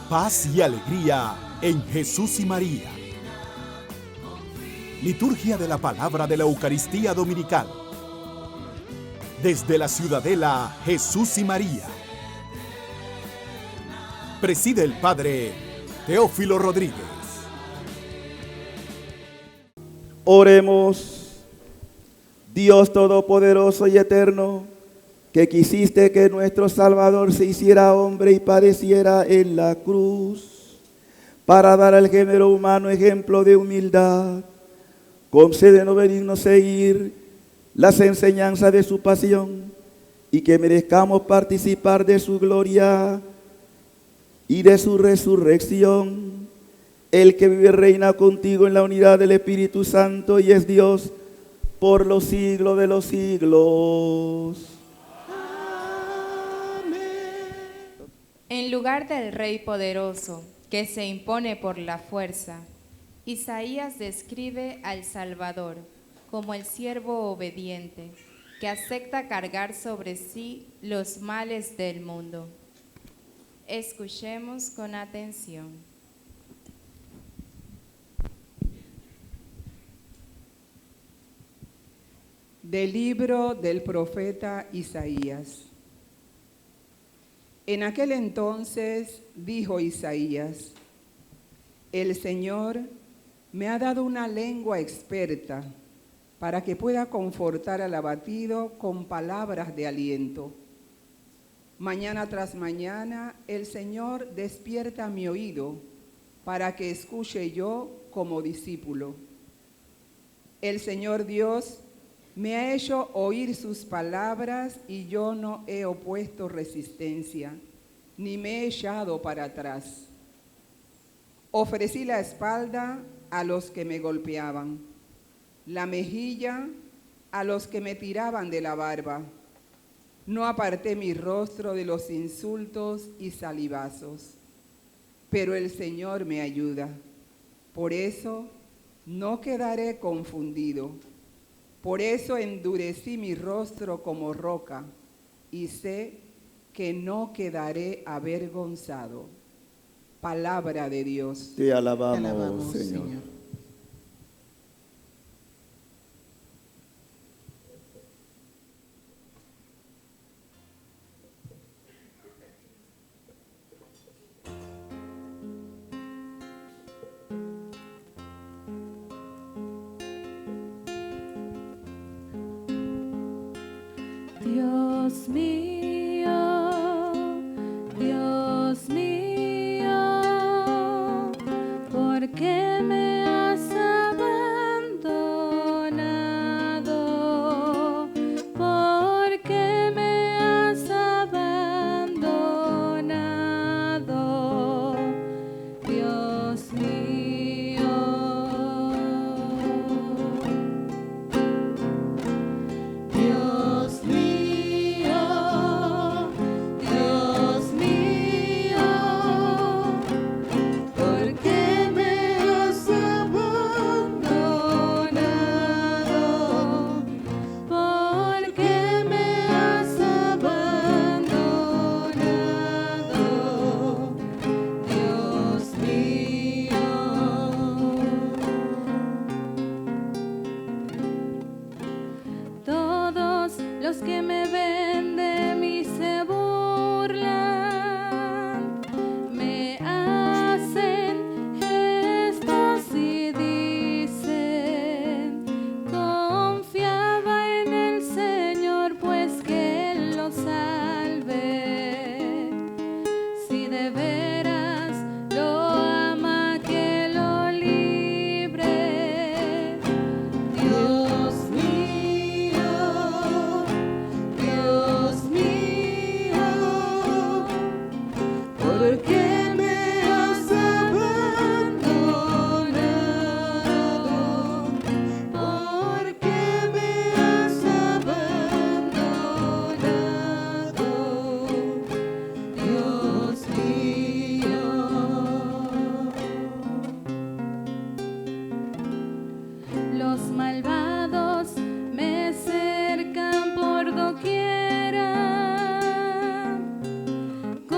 paz y alegría en Jesús y María. Liturgia de la Palabra de la Eucaristía Dominical. Desde la Ciudadela Jesús y María. Preside el Padre Teófilo Rodríguez. Oremos. Dios Todopoderoso y Eterno, que quisiste que nuestro Salvador se hiciera hombre y padeciera en la cruz, para dar al género humano ejemplo de humildad, concédenos benigno seguir las enseñanzas de su pasión y que merezcamos participar de su gloria y de su resurrección. El que vive y reina contigo en la unidad del Espíritu Santo y es Dios por los siglos de los siglos. En lugar del Rey poderoso, que se impone por la fuerza, Isaías describe al Salvador como el siervo obediente, que acepta cargar sobre sí los males del mundo. Escuchemos con atención. Del libro del profeta Isaías. En aquel entonces dijo Isaías: el Señor me ha dado una lengua experta para que pueda confortar al abatido con palabras de aliento. Mañana tras mañana el Señor despierta mi oído para que escuche yo como discípulo. El Señor Dios me ha hecho oír sus palabras y yo no he opuesto resistencia, ni me he echado para atrás. Ofrecí la espalda a los que me golpeaban, la mejilla a los que me tiraban de la barba. No aparté mi rostro de los insultos y salivazos, pero el Señor me ayuda. Por eso no quedaré confundido. Por eso endurecí mi rostro como roca y sé que no quedaré avergonzado. Palabra de Dios. Te alabamos, Señor. Dios mío, Dios mío, ¿por qué me has abandonado? ¿Por qué me has abandonado? Dios mío. Dios mío, Dios mío, ¿por qué me has abandonado? ¿Por qué me has abandonado? Dios mío. Todos los que me ven de mí se burlan, me hacen gestos y dicen: confiaba en el Señor, pues que Él lo salve. Si de veras lo ama, que lo libre. Dios mío, Dios mío, ¿por qué me has abandonado? ¿Por qué me has abandonado? Dios mío. Los malvados me cercan por doquiera, con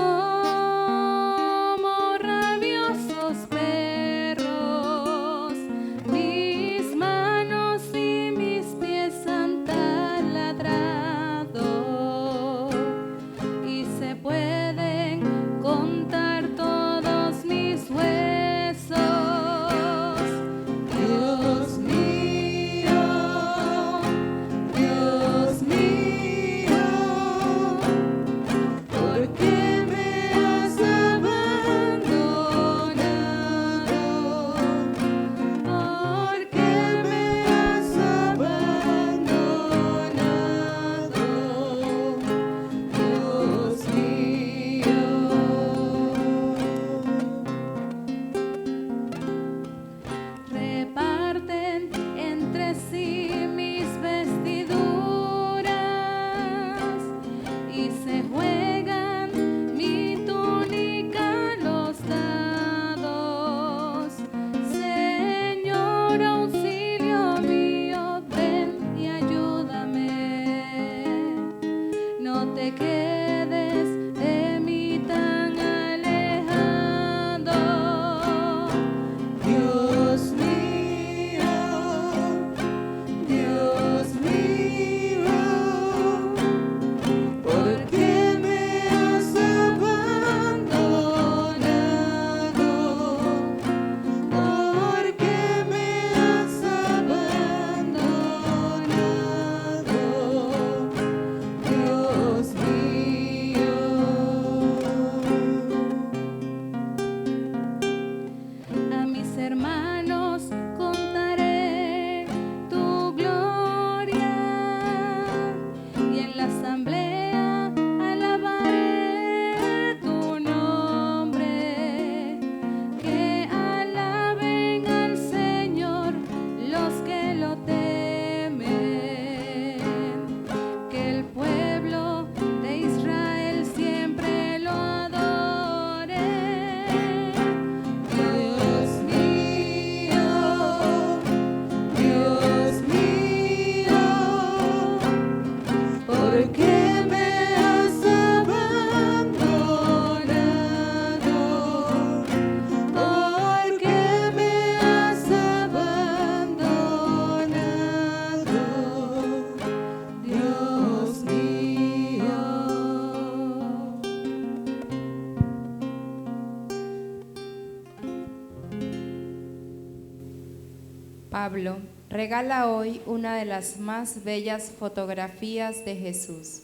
Pablo regala hoy una de las más bellas fotografías de Jesús,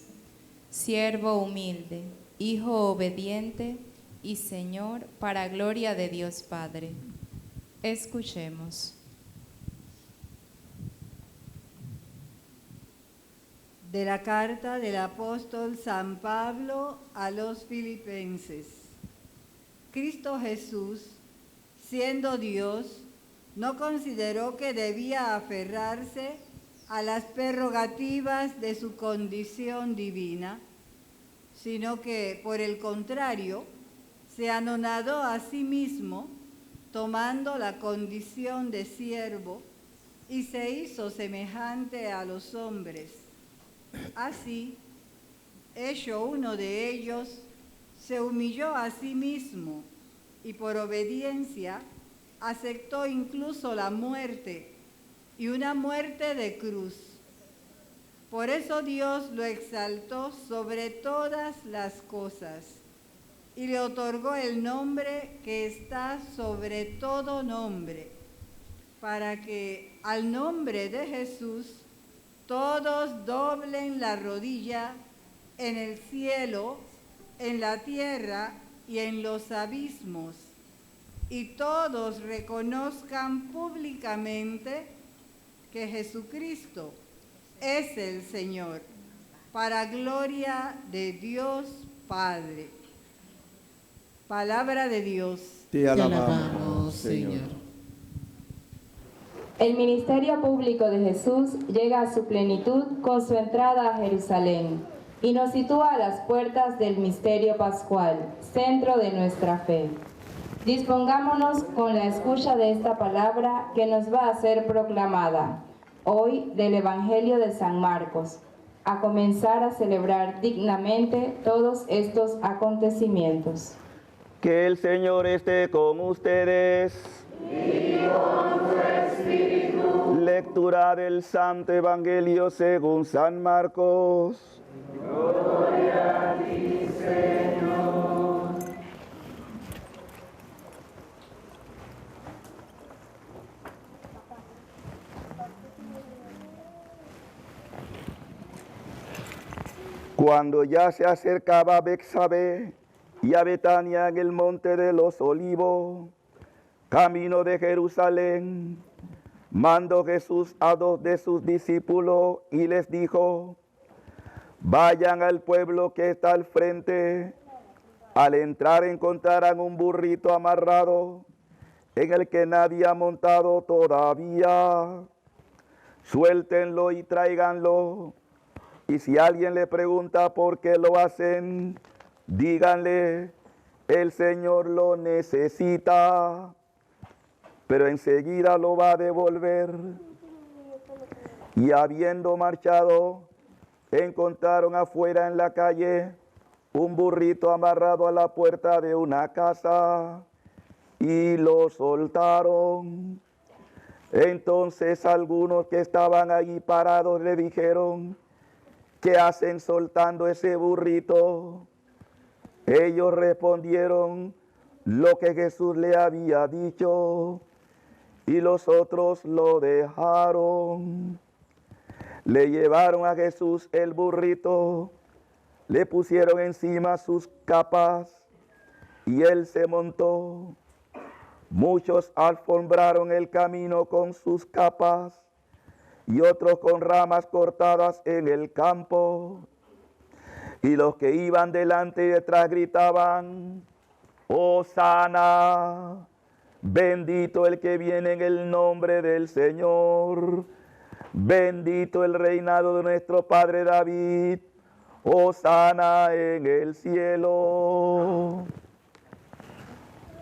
siervo humilde, hijo obediente y Señor para gloria de Dios Padre. Escuchemos. De la carta del apóstol San Pablo a los Filipenses. Cristo Jesús, siendo Dios, no consideró que debía aferrarse a las prerrogativas de su condición divina, sino que, por el contrario, se anonadó a sí mismo, tomando la condición de siervo, y se hizo semejante a los hombres. Así, hecho uno de ellos, se humilló a sí mismo y por obediencia aceptó incluso la muerte, y una muerte de cruz. Por eso Dios lo exaltó sobre todas las cosas y le otorgó el nombre que está sobre todo nombre, para que al nombre de Jesús todos doblen la rodilla en el cielo, en la tierra y en los abismos, y todos reconozcan públicamente que Jesucristo es el Señor, para gloria de Dios Padre. Palabra de Dios. Te alabamos, Señor. El ministerio público de Jesús llega a su plenitud con su entrada a Jerusalén y nos sitúa a las puertas del misterio pascual, centro de nuestra fe. Dispongámonos con la escucha de esta palabra que nos va a ser proclamada hoy del Evangelio de San Marcos, a comenzar a celebrar dignamente todos estos acontecimientos. Que el Señor esté con ustedes. Y con tu espíritu. Lectura del Santo Evangelio según San Marcos. Gloria a ti, Señor. Cuando ya se acercaba a Betsabé y a Betania en el monte de los Olivos, camino de Jerusalén, mandó Jesús a 2 de sus discípulos y les dijo: vayan al pueblo que está al frente. Al entrar encontrarán un burrito amarrado en el que nadie ha montado todavía. Suéltenlo y tráiganlo. Y si alguien le pregunta por qué lo hacen, díganle: el Señor lo necesita, pero enseguida lo va a devolver. Y habiendo marchado, encontraron afuera en la calle un burrito amarrado a la puerta de una casa y lo soltaron. Entonces algunos que estaban allí parados le dijeron: ¿qué hacen soltando ese burrito? Ellos respondieron lo que Jesús le había dicho, y los otros lo dejaron. Le llevaron a Jesús el burrito, le pusieron encima sus capas, y él se montó. Muchos alfombraron el camino con sus capas, y otros con ramas cortadas en el campo. Y los que iban delante y detrás gritaban: Hosana, bendito el que viene en el nombre del Señor, bendito el reinado de nuestro Padre David, Hosana en el cielo.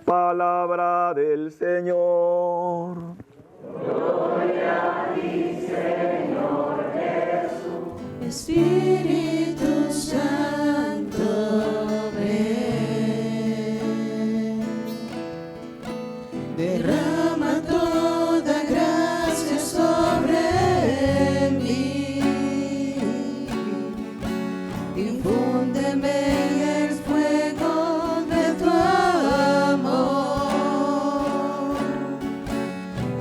Palabra del Señor. Gloria a ti, Señor Jesús. Espíritu Santo, ven, derrama toda gracia sobre mí, infúndeme el fuego de tu amor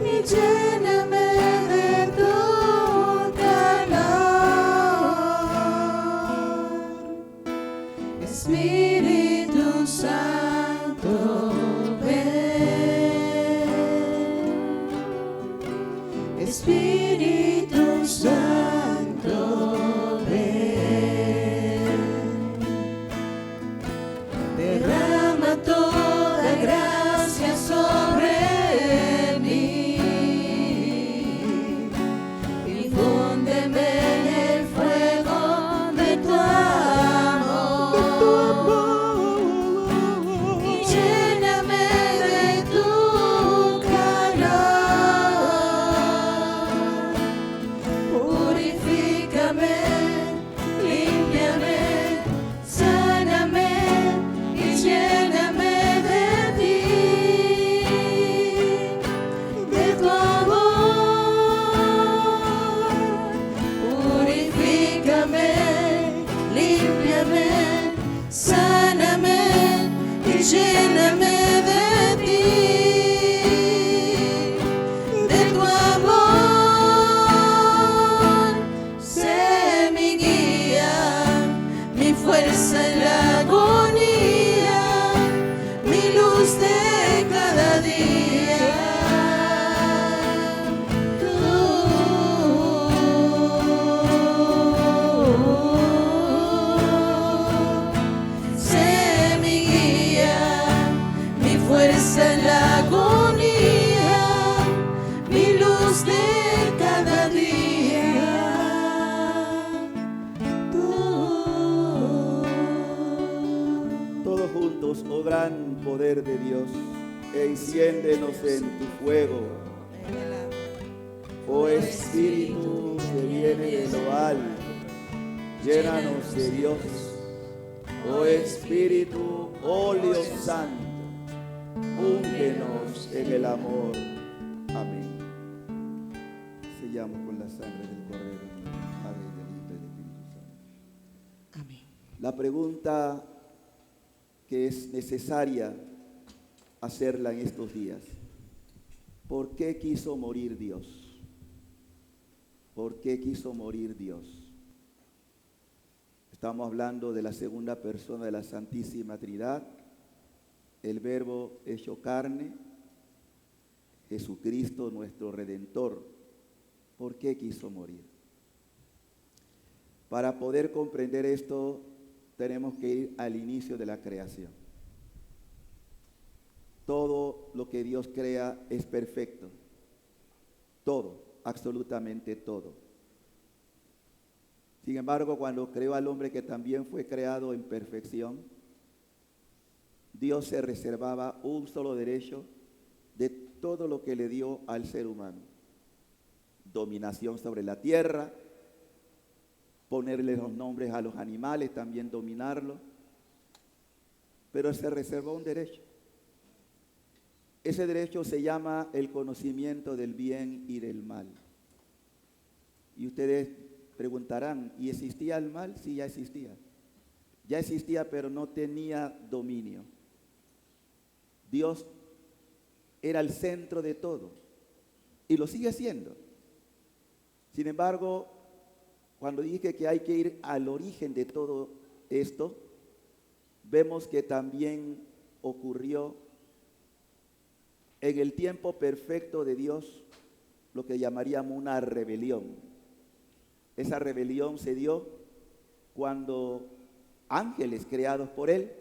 y lléname Espíritu Santo, ven, derrama toda gracia sobre mí, infúndeme en el fuego de tu amor, y lléname de tu calor. Purifícame, límpiame, sáname y lléname de ti, de tu amor. Purifícame, límpiame, sáname y lléname de ti, de tu amor. Sé mi guía, mi fuerza en la agonía, mi luz de cada día. Sé mi guía, mi fuerza en la agonía, mi luz de cada día. Todos juntos, oh gran poder de Dios, enciéndenos en tu fuego. Oh Espíritu que viene de lo alto, llénanos de Dios. Oh Espíritu, óleo santo, úngenos en el amor. Amén. Sellamos con la sangre del Cordero, Padre, del Hijo y del Espíritu Santo. Amén. La pregunta que es necesaria hacerla en estos días: ¿por qué quiso morir Dios? ¿Por qué quiso morir Dios? Estamos hablando de la segunda persona de la Santísima Trinidad, el Verbo hecho carne, Jesucristo nuestro Redentor. ¿Por qué quiso morir? Para poder comprender esto, tenemos que ir al inicio de la creación. Todo lo que Dios crea es perfecto. Todo, absolutamente todo. Sin embargo, cuando creó al hombre, que también fue creado en perfección, Dios se reservaba un solo derecho de todo lo que le dio al ser humano: dominación sobre la tierra, ponerle los nombres a los animales, también dominarlos, pero se reservó un derecho. Ese derecho se llama el conocimiento del bien y del mal. Y ustedes preguntarán, ¿y existía el mal? Sí, ya existía. Ya existía, pero no tenía dominio. Dios era el centro de todo y lo sigue siendo. Sin embargo, cuando dije que hay que ir al origen de todo esto, vemos que también ocurrió en el tiempo perfecto de Dios lo que llamaríamos una rebelión. Esa rebelión se dio cuando ángeles creados por Él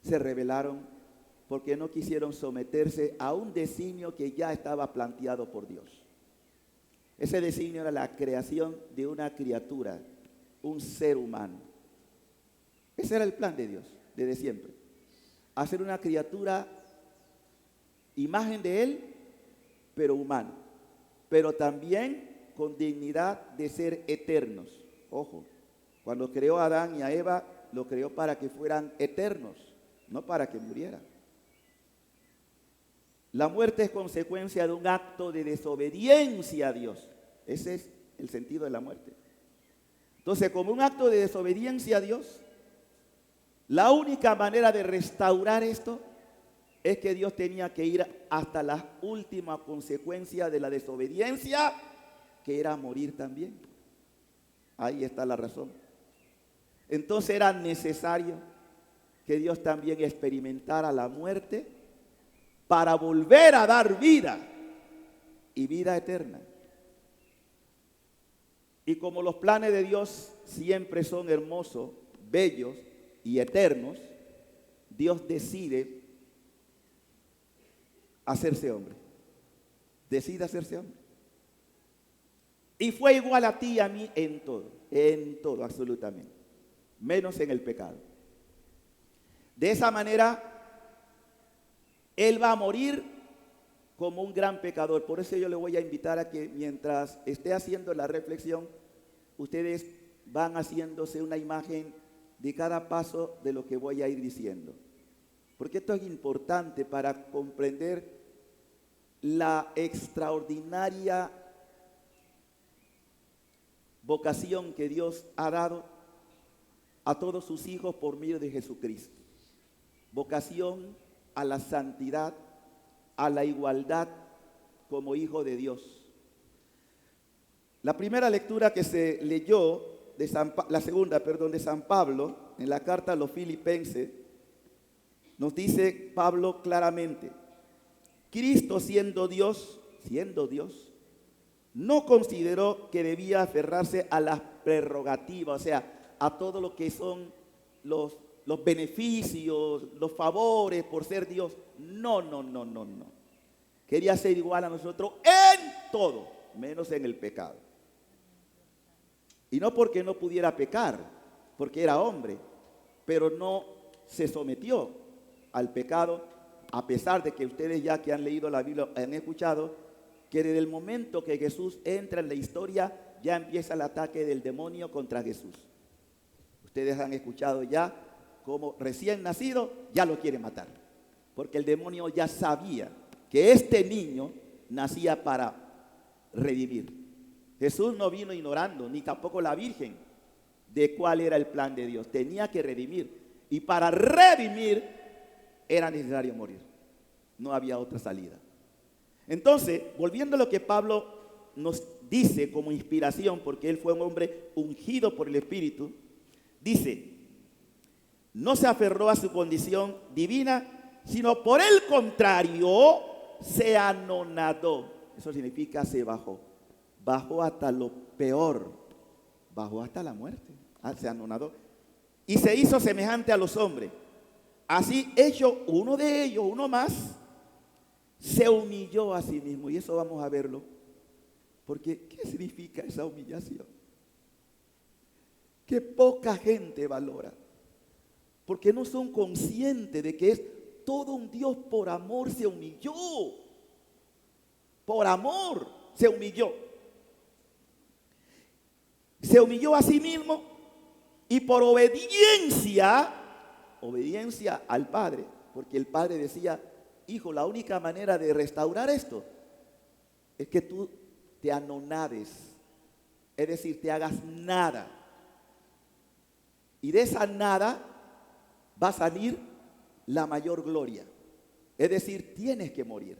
se rebelaron porque no quisieron someterse a un designio que ya estaba planteado por Dios. Ese designio era la creación de una criatura, un ser humano. Ese era el plan de Dios desde siempre. Hacer una criatura, imagen de Él, pero humano, pero también con dignidad de ser eternos. Ojo, cuando creó a Adán y a Eva, lo creó para que fueran eternos, no para que murieran. La muerte es consecuencia de un acto de desobediencia a Dios. Ese es el sentido de la muerte. Entonces, como un acto de desobediencia a Dios, la única manera de restaurar esto es que Dios tenía que ir hasta la última consecuencia de la desobediencia, que era morir también. Ahí está la razón. Entonces era necesario que Dios también experimentara la muerte para volver a dar vida y vida eterna. Y como los planes de Dios siempre son hermosos, bellos y eternos, Dios decide hacerse hombre. Decide hacerse hombre. Y fue igual a ti y a mí en todo, absolutamente, menos en el pecado. De esa manera, Él va a morir como un gran pecador. Por eso yo le voy a invitar a que mientras esté haciendo la reflexión, ustedes van haciéndose una imagen de cada paso de lo que voy a ir diciendo. Porque esto es importante para comprender la extraordinaria vocación que Dios ha dado a todos sus hijos por medio de Jesucristo. Vocación a la santidad, a la igualdad como hijo de Dios. La primera lectura que se leyó, la segunda, de San Pablo, en la carta a los Filipenses, nos dice Pablo claramente: Cristo siendo Dios, no consideró que debía aferrarse a las prerrogativas, o sea, a todo lo que son los beneficios, los favores por ser Dios. No. Quería ser igual a nosotros en todo, menos en el pecado. Y no porque no pudiera pecar, porque era hombre, pero no se sometió al pecado, a pesar de que ustedes ya que han leído la Biblia han escuchado que desde el momento que Jesús entra en la historia ya empieza el ataque del demonio contra Jesús. Ustedes han escuchado ya cómo recién nacido ya lo quiere matar, porque el demonio ya sabía que este niño nacía para redimir. Jesús no vino ignorando, ni tampoco la Virgen, de cuál era el plan de Dios. Tenía que redimir, y para redimir era necesario morir. No había otra salida. Entonces, volviendo a lo que Pablo nos dice como inspiración, porque él fue un hombre ungido por el Espíritu, dice: no se aferró a su condición divina, sino por el contrario, se anonadó. Eso significa se bajó. Bajó hasta lo peor. Bajó hasta la muerte. Se anonadó. Y se hizo semejante a los hombres. Así hecho uno de ellos, uno más, se humilló a sí mismo. Y eso vamos a verlo. Porque, ¿qué significa esa humillación? Que poca gente valora. Porque no son conscientes de que es todo un Dios por amor se humilló. Por amor se humilló. Se humilló a sí mismo y por obediencia al Padre. Porque el Padre decía: hijo, la única manera de restaurar esto es que tú te anonades. Es decir, te hagas nada. Y de esa nada va a salir la mayor gloria. Es decir, tienes que morir.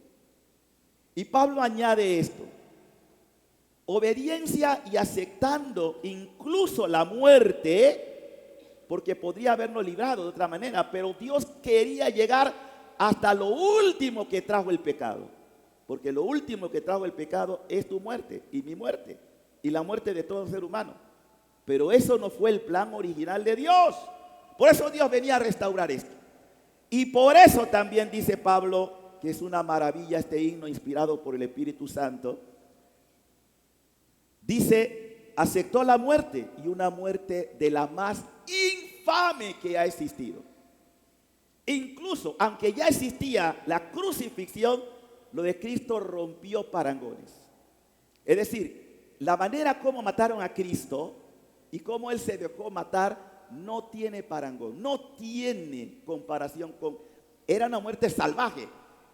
Y Pablo añade esto: obediencia y aceptando incluso la muerte, porque podría habernos librado de otra manera, pero Dios quería llegar hasta lo último que trajo el pecado, porque lo último que trajo el pecado es tu muerte y mi muerte y la muerte de todo ser humano. Pero eso no fue el plan original de Dios. Por eso Dios venía a restaurar esto. Y por eso también dice Pablo, que es una maravilla este himno inspirado por el Espíritu Santo. Dice: aceptó la muerte, y una muerte de la más infame que ha existido. Incluso, aunque ya existía la crucifixión, lo de Cristo rompió parangones. Es decir, la manera como mataron a Cristo y cómo Él se dejó matar no tiene parangón, no tiene comparación con... Era una muerte salvaje,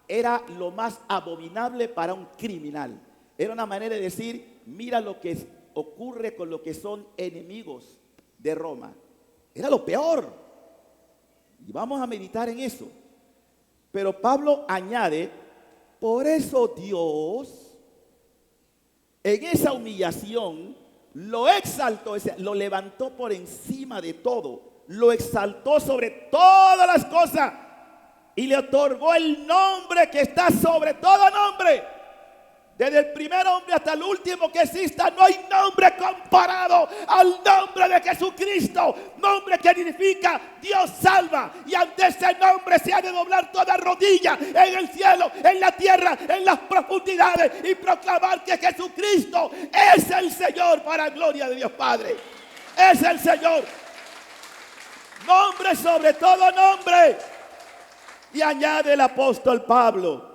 era lo más abominable para un criminal. Era una manera de decir: mira lo que ocurre con los que son enemigos de Roma. Era lo peor. Y vamos a meditar en eso. Pero Pablo añade: por eso Dios, en esa humillación, lo exaltó, lo levantó por encima de todo lo exaltó sobre todas las cosas y le otorgó el nombre que está sobre todo nombre. Desde el primer hombre hasta el último que exista, no hay nombre comparado al nombre de Jesucristo. Nombre que significa Dios salva. Y ante ese nombre se ha de doblar toda rodilla en el cielo, en la tierra, en las profundidades, y proclamar que Jesucristo es el Señor para gloria de Dios Padre. Es el Señor. Nombre sobre todo nombre. Y añade el apóstol Pablo: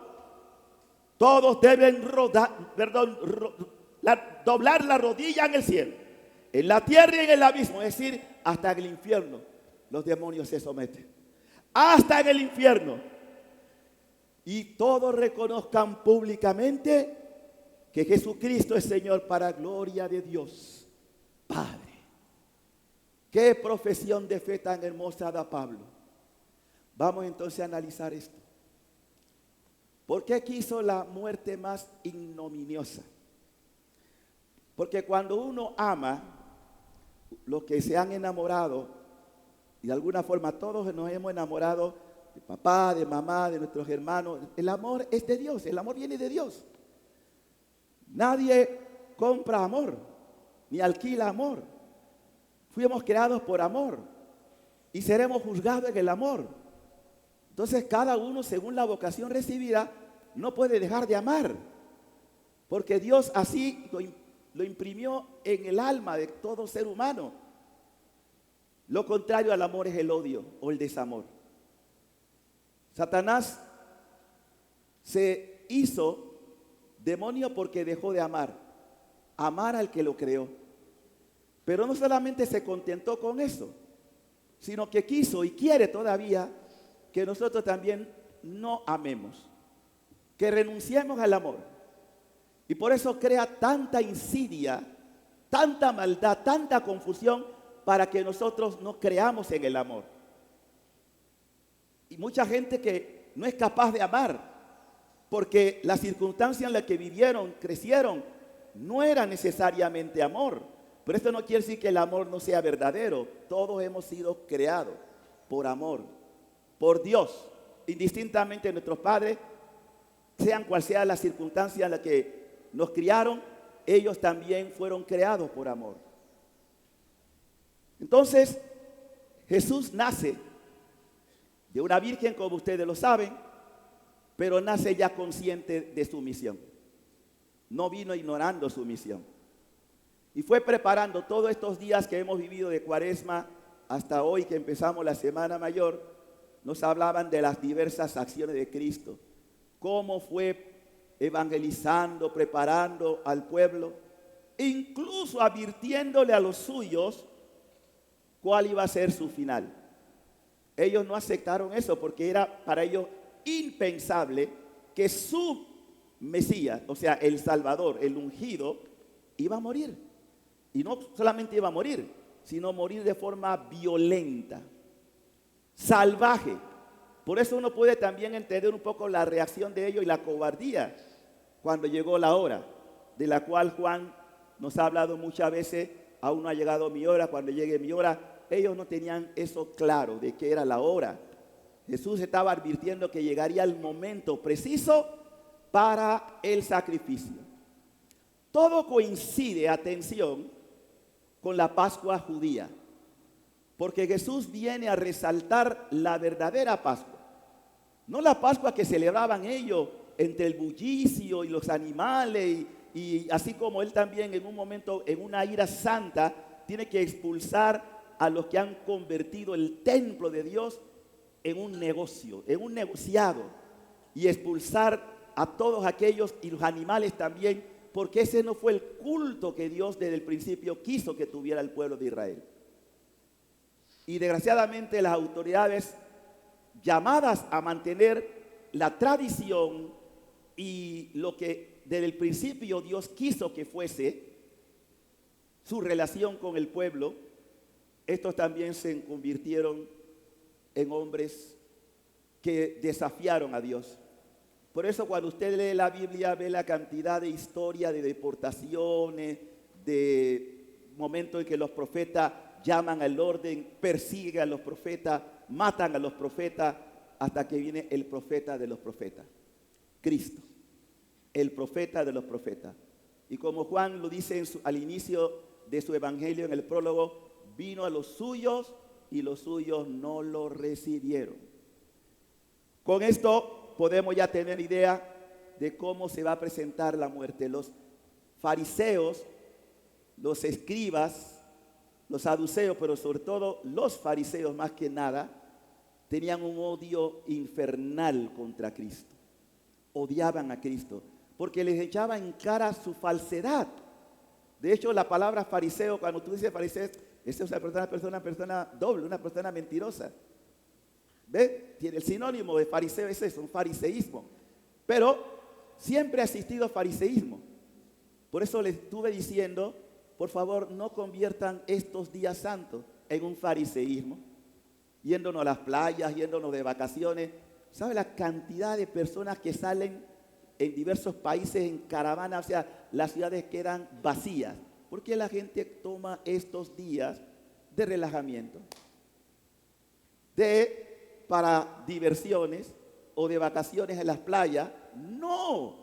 todos deben doblar la rodilla en el cielo, en la tierra y en el abismo. Es decir, hasta en el infierno los demonios se someten. Hasta en el infierno. Y todos reconozcan públicamente que Jesucristo es Señor para gloria de Dios Padre. Qué profesión de fe tan hermosa da Pablo. Vamos entonces a analizar esto. ¿Por qué quiso la muerte más ignominiosa? Porque cuando uno ama, los que se han enamorado, y de alguna forma todos nos hemos enamorado de papá, de mamá, de nuestros hermanos, el amor es de Dios, el amor viene de Dios. Nadie compra amor, ni alquila amor. Fuimos creados por amor y seremos juzgados en el amor. Entonces cada uno, según la vocación recibida, no puede dejar de amar, porque Dios así lo imprimió en el alma de todo ser humano. Lo contrario al amor es el odio o el desamor. Satanás se hizo demonio porque dejó de amar al que lo creó. Pero no solamente se contentó con eso, sino que quiso y quiere todavía que nosotros también no amemos, que renunciemos al amor. Y por eso crea tanta insidia, tanta maldad, tanta confusión, para que nosotros no creamos en el amor. Y mucha gente que no es capaz de amar, porque la circunstancia en la que vivieron, crecieron, no era necesariamente amor. Pero esto no quiere decir que el amor no sea verdadero. Todos hemos sido creados por amor, por Dios, indistintamente nuestros padres, sean cual sea la circunstancia en la que nos criaron, ellos también fueron creados por amor. Entonces, Jesús nace de una virgen, como ustedes lo saben, pero nace ya consciente de su misión. No vino ignorando su misión. Y fue preparando todos estos días que hemos vivido de Cuaresma hasta hoy que empezamos la Semana Mayor. Nos hablaban de las diversas acciones de Cristo, cómo fue evangelizando, preparando al pueblo, incluso advirtiéndole a los suyos cuál iba a ser su final. Ellos no aceptaron eso porque era para ellos impensable que su Mesías, o sea, el Salvador, el ungido, iba a morir. Y no solamente iba a morir, sino morir de forma violenta, salvaje. Por eso uno puede también entender un poco la reacción de ellos y la cobardía cuando llegó la hora, de la cual Juan nos ha hablado muchas veces. Aún no ha llegado mi hora, cuando llegue mi hora. Ellos no tenían eso claro de que era la hora. Jesús estaba advirtiendo que llegaría el momento preciso para el sacrificio. Todo coincide, atención, con la Pascua judía, porque Jesús viene a resaltar la verdadera Pascua. No la Pascua que celebraban ellos entre el bullicio y los animales, y así como él también en un momento, en una ira santa, tiene que expulsar a los que han convertido el templo de Dios en un negocio, en un negociado, y expulsar a todos aquellos y los animales también, porque ese no fue el culto que Dios desde el principio quiso que tuviera el pueblo de Israel. Y desgraciadamente las autoridades llamadas a mantener la tradición y lo que desde el principio Dios quiso que fuese su relación con el pueblo, estos también se convirtieron en hombres que desafiaron a Dios. Por eso cuando usted lee la Biblia ve la cantidad de historia de deportaciones, de momentos en que los profetas llaman al orden, persiguen a los profetas, matan a los profetas, hasta que viene el profeta de los profetas, Cristo, el profeta de los profetas. Y como Juan lo dice al inicio de su evangelio, en el prólogo, vino a los suyos y los suyos no lo recibieron. Con esto podemos ya tener idea de cómo se va a presentar la muerte. Los fariseos, los escribas, los saduceos, pero sobre todo los fariseos más que nada, tenían un odio infernal contra Cristo. Odiaban a Cristo porque les echaba en cara su falsedad. De hecho, la palabra fariseo, cuando tú dices fariseo, es una persona doble, una persona mentirosa. ¿Ve? Tiene el sinónimo de fariseo, es eso, un fariseísmo. Pero siempre ha existido fariseísmo. Por eso les estuve diciendo, por favor, no conviertan estos días santos en un fariseísmo. Yéndonos a las playas, yéndonos de vacaciones. ¿Sabe la cantidad de personas que salen en diversos países en caravana? O sea, las ciudades quedan vacías. ¿Por qué la gente toma estos días de relajamiento? Para diversiones o de vacaciones en las playas. No,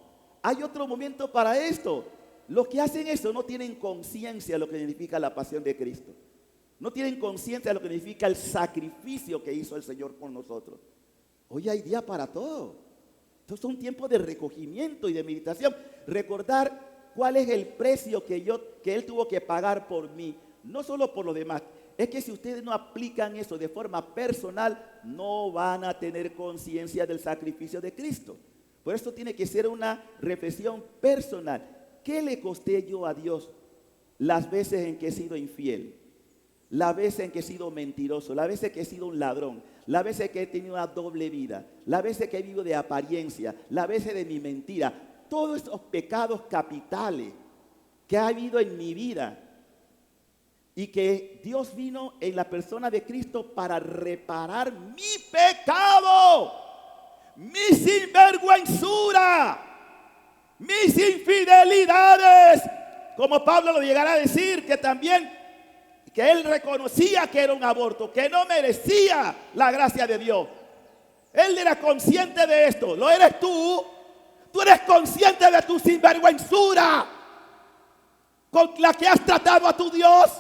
hay otro momento para esto. Los que hacen eso no tienen conciencia de lo que significa la pasión de Cristo. No tienen conciencia de lo que significa el sacrificio que hizo el Señor por nosotros. Hoy hay día para todo. Estos son tiempos de recogimiento y de meditación. Recordar cuál es el precio que Él tuvo que pagar por mí. No solo por los demás. Es que si ustedes no aplican eso de forma personal, no van a tener conciencia del sacrificio de Cristo. Por eso tiene que ser una reflexión personal. ¿Qué le costé yo a Dios las veces en que he sido infiel? Las veces en que he sido mentiroso, las veces que he sido un ladrón, las veces que he tenido una doble vida, las veces que he vivido de apariencia, las veces de mi mentira. Todos esos pecados capitales que ha habido en mi vida y que Dios vino en la persona de Cristo para reparar mi pecado, mi sinvergüenzura, mis infidelidades, como Pablo lo llegará a decir, que también que él reconocía que era un aborto, que no merecía la gracia de Dios. Él era consciente de esto. ¿Lo eres tú? Tú eres consciente de tu sinvergüenzura con la que has tratado a tu Dios.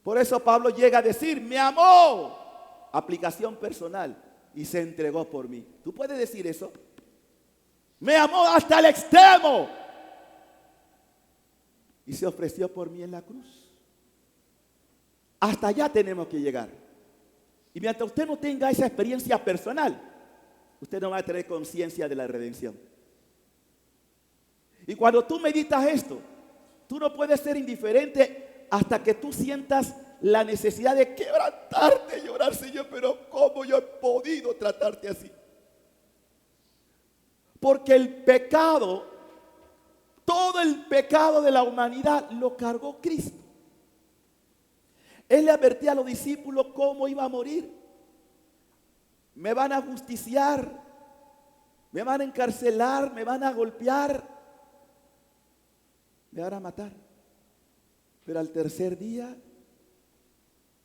Por eso Pablo llega a decir, me amó, aplicación personal, y se entregó por mí. ¿Tú puedes decir eso? Me amó hasta el extremo y se ofreció por mí en la cruz. Hasta allá tenemos que llegar. Y mientras usted no tenga esa experiencia personal, usted no va a tener conciencia de la redención. Y cuando tú meditas esto, tú no puedes ser indiferente hasta que tú sientas la necesidad de quebrantarte y llorar, Señor, pero ¿cómo yo he podido tratarte así? Porque el pecado, todo el pecado de la humanidad lo cargó Cristo. Él le advertía a los discípulos cómo iba a morir. Me van a justiciar, me van a encarcelar, me van a golpear, me van a matar. Pero al tercer día,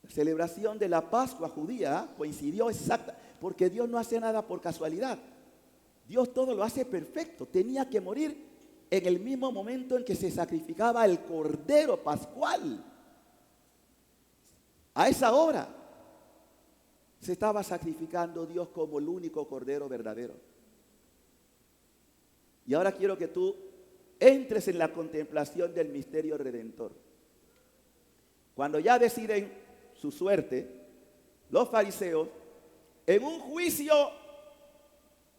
la celebración de la Pascua judía coincidió exacta, porque Dios no hace nada por casualidad. Dios todo lo hace perfecto. Tenía que morir en el mismo momento en que se sacrificaba el cordero pascual. A esa hora se estaba sacrificando Dios como el único cordero verdadero. Y ahora quiero que tú entres en la contemplación del misterio redentor. Cuando ya deciden su suerte, los fariseos, en un juicio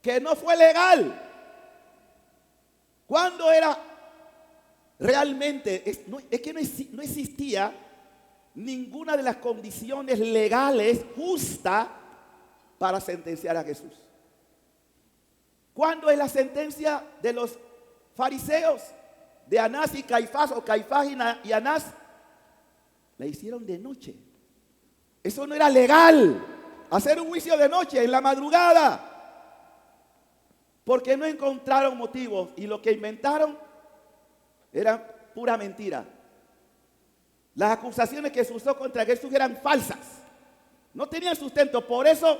que no fue legal, ¿cuándo era realmente? Es que no existía ninguna de las condiciones legales justas para sentenciar a Jesús. ¿Cuándo es la sentencia de los fariseos? De Anás y Caifás, o Caifás y Anás. La hicieron de noche. Eso no era legal. Hacer un juicio de noche, en la madrugada. Porque no encontraron motivos y lo que inventaron era pura mentira. Las acusaciones que se usó contra Jesús eran falsas. No tenían sustento. Por eso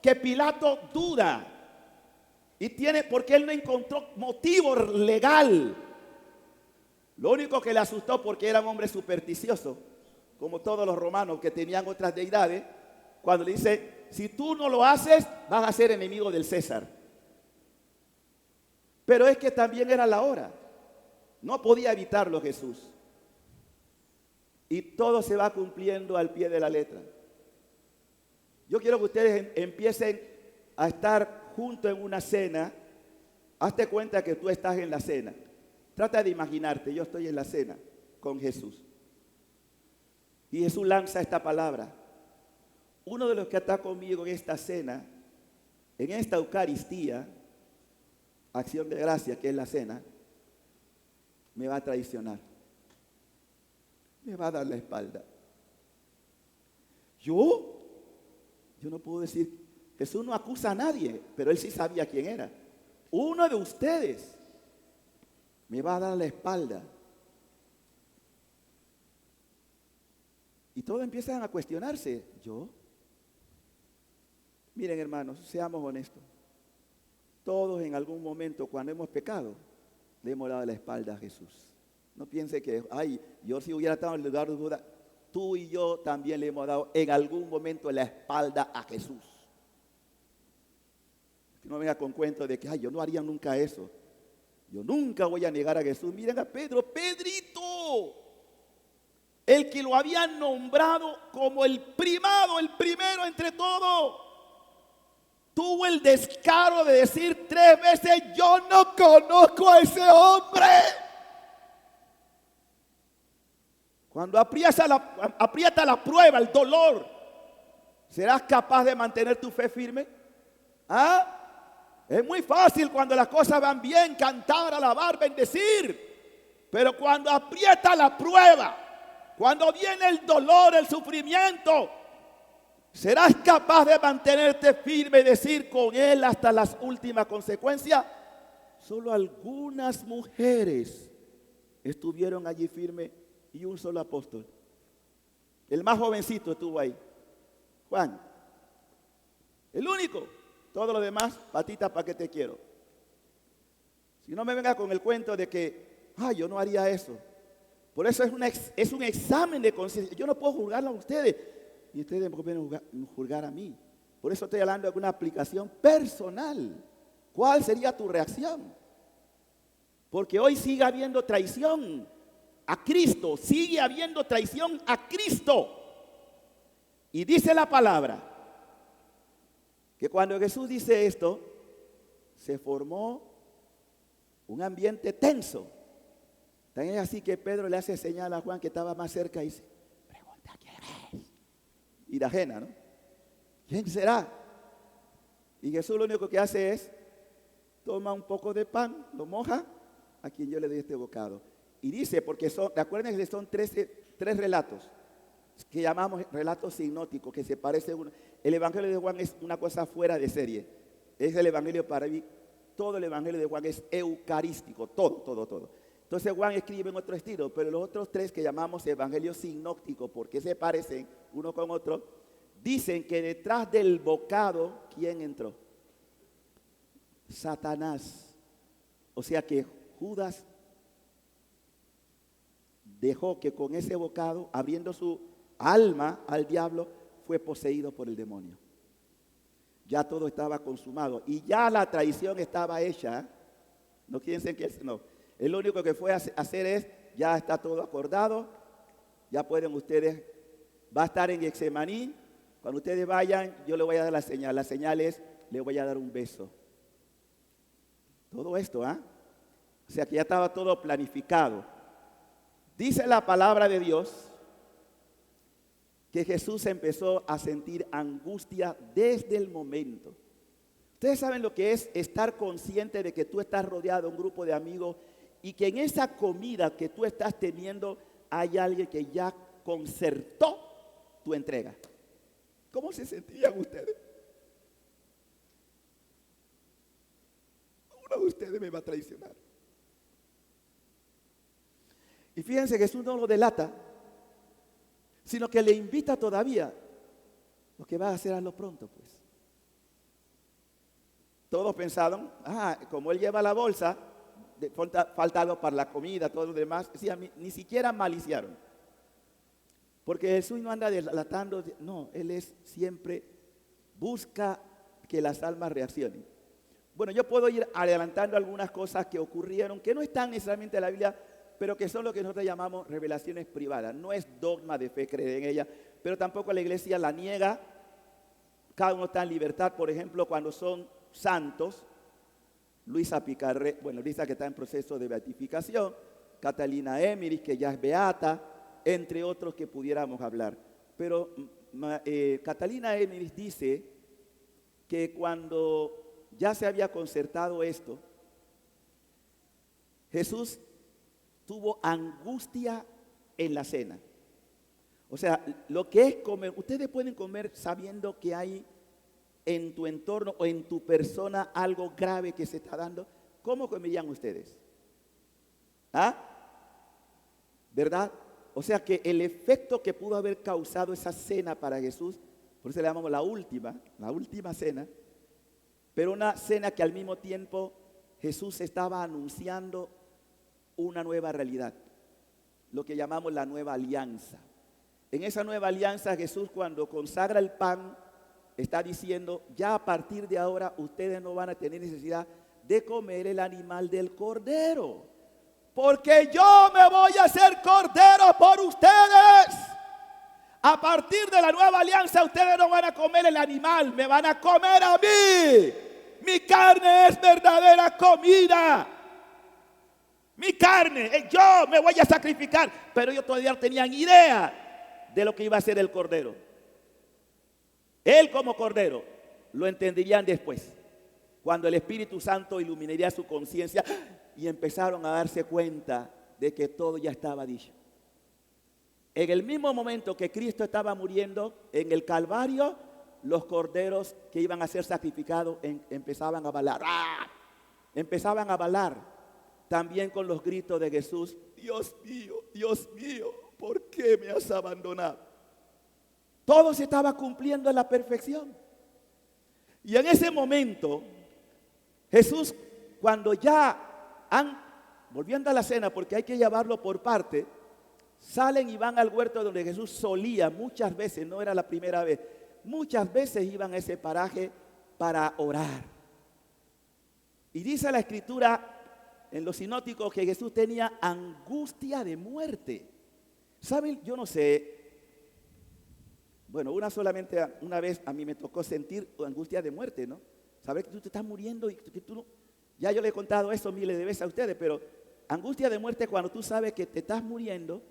que Pilato duda. Porque él no encontró motivo legal. Lo único que le asustó, porque era un hombre supersticioso, como todos los romanos que tenían otras deidades, cuando le dice, si tú no lo haces, vas a ser enemigo del César. Pero es que también era la hora. No podía evitarlo Jesús. Y todo se va cumpliendo al pie de la letra. Yo quiero que ustedes empiecen a estar juntos en una cena. Hazte cuenta que tú estás en la cena. Trata de imaginarte, yo estoy en la cena con Jesús. Y Jesús lanza esta palabra. Uno de los que está conmigo en esta cena, en esta Eucaristía, acción de gracia que es la cena, me va a traicionar. Me va a dar la espalda. ¿Yo? Yo no puedo decir, Jesús no acusa a nadie, pero él sí sabía quién era. Uno de ustedes me va a dar la espalda. Y todos empiezan a cuestionarse. ¿Yo? Miren, hermanos, seamos honestos. Todos en algún momento, cuando hemos pecado, le hemos dado la espalda a Jesús. No piense que, yo si hubiera estado en el lugar de Judas, tú y yo también le hemos dado en algún momento la espalda a Jesús. Que no venga con cuento de que, yo no haría nunca eso. Yo nunca voy a negar a Jesús. Miren a Pedro, Pedrito, el que lo habían nombrado como el primado, el primero entre todos, tuvo el descaro de decir 3 veces, yo no conozco a ese hombre. Cuando aprieta la prueba, el dolor, ¿serás capaz de mantener tu fe firme? Es muy fácil cuando las cosas van bien, cantar, alabar, bendecir. Pero cuando aprieta la prueba, cuando viene el dolor, el sufrimiento, ¿serás capaz de mantenerte firme y decir con él hasta las últimas consecuencias? Solo algunas mujeres estuvieron allí firmes y un solo apóstol. El más jovencito estuvo ahí, Juan. El único. Todo lo demás, patita, ¿para qué te quiero? Si no me venga con el cuento de que, yo no haría eso. Por eso es un examen de conciencia. Yo no puedo juzgarlo a ustedes. Y ustedes no pueden juzgar a mí. Por eso estoy hablando de una aplicación personal. ¿Cuál sería tu reacción? Porque hoy sigue habiendo traición a Cristo. Sigue habiendo traición a Cristo. Y dice la palabra que cuando Jesús dice esto, se formó un ambiente tenso. Tan es así que Pedro le hace señal a Juan que estaba más cerca y dice, pregunta quién es. Y la ajena, ¿no? ¿Quién será? Y Jesús lo único que hace es, toma un poco de pan, lo moja, a quien yo le doy este bocado. Y dice, porque recuerden que son tres relatos, que llamamos relatos sinóticos, que se parecen uno. El Evangelio de Juan es una cosa fuera de serie. Es el Evangelio para mí. Todo el Evangelio de Juan es eucarístico, todo. Entonces Juan escribe en otro estilo, pero los otros 3 que llamamos evangelios sinópticos, porque se parecen uno con otro, dicen que detrás del bocado, ¿quién entró? Satanás. O sea que Judas dejó que con ese bocado, abriendo su alma al diablo, fue poseído por el demonio. Ya todo estaba consumado y ya la traición estaba hecha. No piensen que no. El único que fue a hacer es, ya está todo acordado, ya pueden ustedes, va a estar en Getsemaní. Cuando ustedes vayan, yo le voy a dar la señal. La señal es, le voy a dar un beso. Todo esto, O sea que ya estaba todo planificado. Dice la palabra de Dios que Jesús empezó a sentir angustia desde el momento. Ustedes saben lo que es estar consciente de que tú estás rodeado de un grupo de amigos y que en esa comida que tú estás teniendo hay alguien que ya concertó tu entrega. ¿Cómo se sentían ustedes? Uno de ustedes me va a traicionar. Y fíjense, Jesús no lo delata. sino que le invita todavía. Lo que va a hacer, hazlo pronto, pues. Todos pensaron, como él lleva la bolsa, falta algo para la comida, todo lo demás. Sí, ni siquiera maliciaron. Porque Jesús no anda delatando, no, Él siempre busca que las almas reaccionen. Bueno, yo puedo ir adelantando algunas cosas que ocurrieron, que no están necesariamente en la Biblia, pero que son lo que nosotros llamamos revelaciones privadas. No es dogma de fe creer en ella, pero tampoco la iglesia la niega. Cada uno está en libertad. Por ejemplo, cuando son santos, Luisa Picarre, Luisa que está en proceso de beatificación, Catalina Emiris, que ya es beata, entre otros que pudiéramos hablar. Pero Catalina Emiris dice que cuando ya se había concertado esto, Jesús tuvo angustia en la cena. O sea, lo que es comer, ustedes pueden comer sabiendo que hay en tu entorno o en tu persona algo grave que se está dando. ¿Cómo comerían ustedes? ¿Verdad? O sea que el efecto que pudo haber causado esa cena para Jesús, por eso le llamamos la última cena, pero una cena que al mismo tiempo Jesús estaba anunciando una nueva realidad, lo que llamamos la nueva alianza. En esa nueva alianza Jesús, cuando consagra el pan, está diciendo, ya a partir de ahora ustedes no van a tener necesidad de comer el animal del cordero, porque yo me voy a hacer cordero por ustedes. A partir de la nueva alianza ustedes no van a comer el animal, me van a comer a mí. Mi carne es verdadera comida. Mi carne, yo me voy a sacrificar. Pero ellos todavía no tenían idea de lo que iba a ser el cordero. Él como cordero lo entenderían después, cuando el Espíritu Santo iluminaría su conciencia y empezaron a darse cuenta de que todo ya estaba dicho. En el mismo momento que Cristo estaba muriendo en el Calvario, los corderos que iban a ser sacrificados empezaban a balar. Empezaban a balar también con los gritos de Jesús: Dios mío, ¿por qué me has abandonado? Todo se estaba cumpliendo a la perfección. Y en ese momento, Jesús, cuando ya volviendo a la cena, porque hay que llevarlo por parte, salen y van al huerto donde Jesús solía muchas veces, no era la primera vez, muchas veces iban a ese paraje para orar. Y dice la Escritura en los sinópticos que Jesús tenía angustia de muerte. ¿Saben? Yo no sé. Bueno, una vez a mí me tocó sentir angustia de muerte, ¿no? Saber que tú te estás muriendo y que tú no. Ya yo le he contado eso miles de veces a ustedes, pero angustia de muerte es cuando tú sabes que te estás muriendo,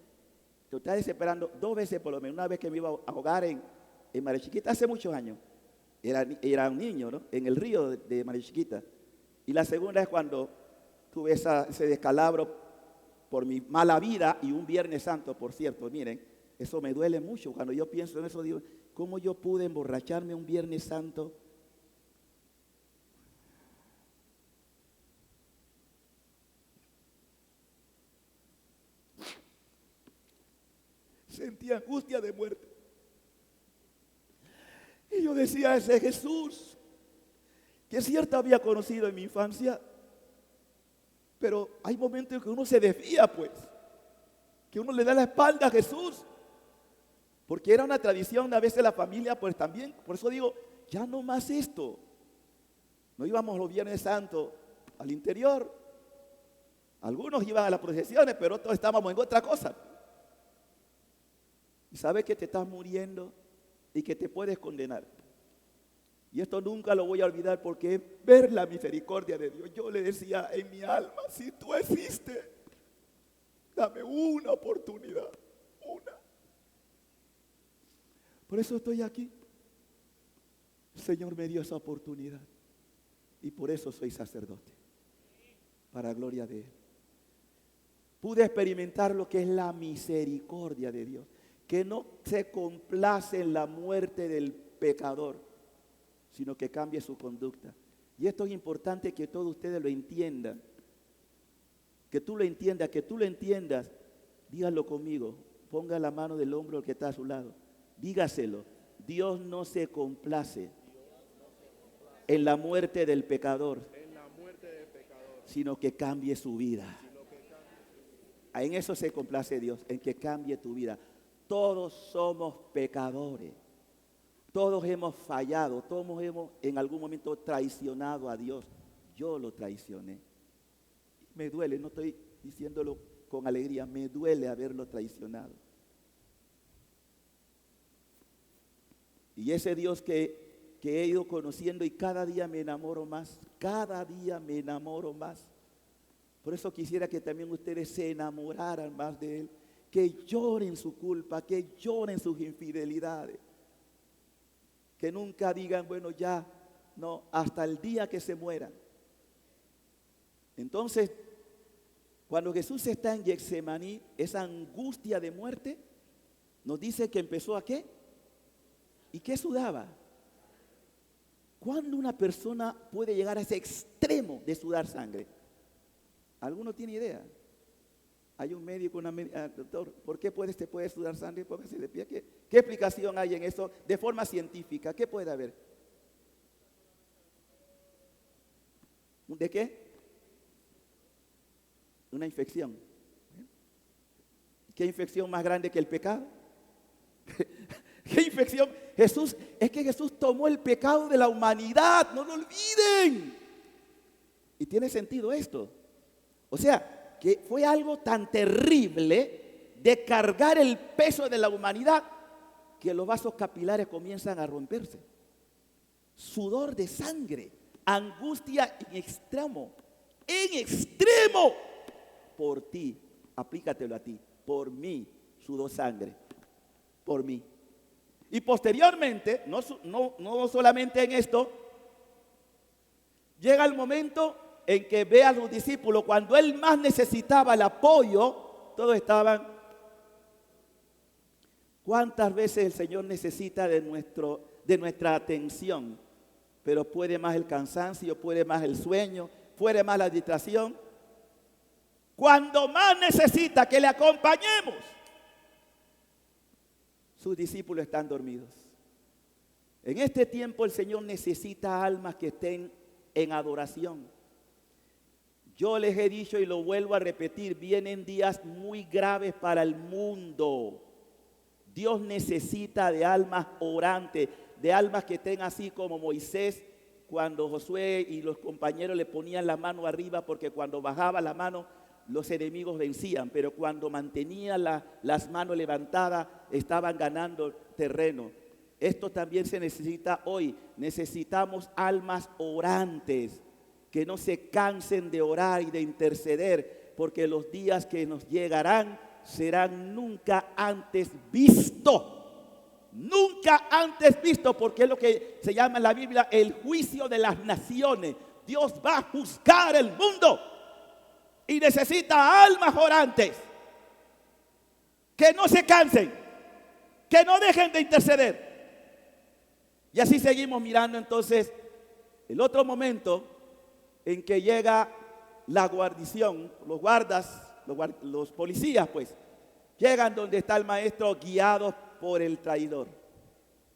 te estás desesperando 2 veces por lo menos. Una vez que me iba a ahogar en María Chiquita, hace muchos años, era un niño, ¿no? En el río de María Chiquita. Y la segunda es cuando tuve ese descalabro por mi mala vida, y un Viernes Santo, por cierto, miren, eso me duele mucho. Cuando yo pienso en eso, digo, ¿cómo yo pude emborracharme un Viernes Santo? Sentía angustia de muerte. Y yo decía, ese Jesús, que es cierto había conocido en mi infancia, pero hay momentos en que uno se desvía, pues, que uno le da la espalda a Jesús, porque era una tradición a veces la familia, pues también, por eso digo, ya no más esto. No íbamos los Viernes Santos al interior, algunos iban a las procesiones, pero otros estábamos en otra cosa. Y sabes que te estás muriendo y que te puedes condenar. Y esto nunca lo voy a olvidar, porque es ver la misericordia de Dios. Yo le decía en mi alma, si tú existes, dame una oportunidad, una. Por eso estoy aquí. El Señor me dio esa oportunidad y por eso soy sacerdote, para gloria de Él. Pude experimentar lo que es la misericordia de Dios, que no se complace en la muerte del pecador, sino que cambie su conducta. Y esto es importante que todos ustedes lo entiendan, que tú lo entiendas, díganlo conmigo, ponga la mano del hombro al que está a su lado. Dígaselo. Dios no se complace en la muerte del pecador, sino que cambie su vida. En eso se complace Dios, en que cambie tu vida. Todos somos pecadores. Todos hemos fallado. Todos hemos en algún momento traicionado a Dios. Yo lo traicioné. Me duele, no estoy diciéndolo con alegría, me duele haberlo traicionado. Y ese Dios que he ido conociendo y cada día me enamoro más, cada día me enamoro más. Por eso quisiera que también ustedes se enamoraran más de Él, que lloren su culpa, que lloren sus infidelidades, que nunca digan, bueno, ya, no, hasta el día que se mueran. Entonces, cuando Jesús está en Getsemaní, esa angustia de muerte, nos dice que empezó ¿a qué? ¿Y qué sudaba? ¿Cuándo una persona puede llegar a ese extremo de sudar sangre? ¿Alguno tiene idea? Hay un médico, doctor, ¿por qué se puede sudar sangre? Póngase de pie. ¿Qué explicación hay en eso de forma científica? ¿Qué puede haber? ¿De qué? Una infección. ¿Qué infección más grande que el pecado? ¿Qué infección? Es que Jesús tomó el pecado de la humanidad, no lo olviden. Y tiene sentido esto. O sea, que fue algo tan terrible de cargar el peso de la humanidad que los vasos capilares comienzan a romperse. Sudor de sangre, angustia en extremo, por ti, aplícatelo a ti, por mí sudó sangre, por mí. Y posteriormente, no solamente en esto, llega el momento en que ve a los discípulos, cuando él más necesitaba el apoyo, todos estaban. ¿Cuántas veces el Señor necesita de nuestra atención? Pero puede más el cansancio, puede más el sueño, puede más la distracción. Cuando más necesita que le acompañemos, sus discípulos están dormidos. En este tiempo el Señor necesita almas que estén en adoración. Yo les he dicho y lo vuelvo a repetir, vienen días muy graves para el mundo. Dios necesita de almas orantes, de almas que estén así como Moisés, cuando Josué y los compañeros le ponían la mano arriba, porque cuando bajaba la mano los enemigos vencían, pero cuando mantenían las manos levantadas estaban ganando terreno. Esto también se necesita hoy. Necesitamos almas orantes que no se cansen de orar y de interceder, porque los días que nos llegarán serán nunca antes vistos. Nunca antes visto, porque es lo que se llama en la Biblia el juicio de las naciones. Dios va a juzgar el mundo y necesita almas orantes que no se cansen, que no dejen de interceder. Y así seguimos mirando entonces el otro momento en que llega la guarnición, los guardas, los policías pues, llegan donde está el maestro guiados por el traidor.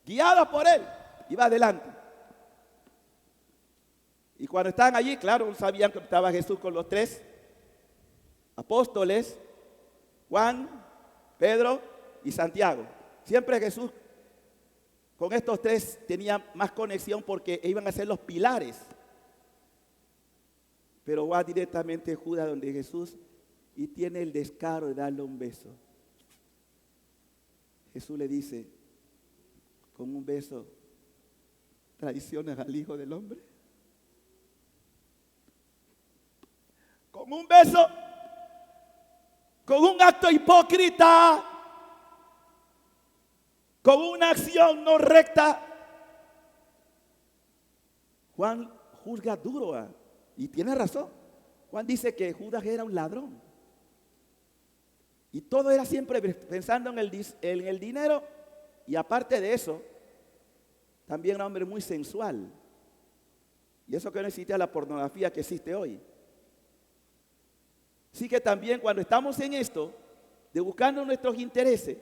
Guiados por él, y va adelante. Y cuando están allí, claro, sabían que estaba Jesús con los 3 apóstoles, Juan, Pedro y Santiago. Siempre Jesús con estos 3 tenía más conexión porque iban a ser los pilares. Pero va directamente Judas donde Jesús y tiene el descaro de darle un beso. Jesús le dice, con un beso, ¿traicionas al Hijo del Hombre? Con un beso, con un acto hipócrita, con una acción no recta. Juan juzga duro y tiene razón. Juan dice que Judas era un ladrón. Y todo era siempre pensando en el dinero. Y aparte de eso, también era un hombre muy sensual. Y eso que no existe la pornografía que existe hoy. Así que también cuando estamos en esto, de buscando nuestros intereses.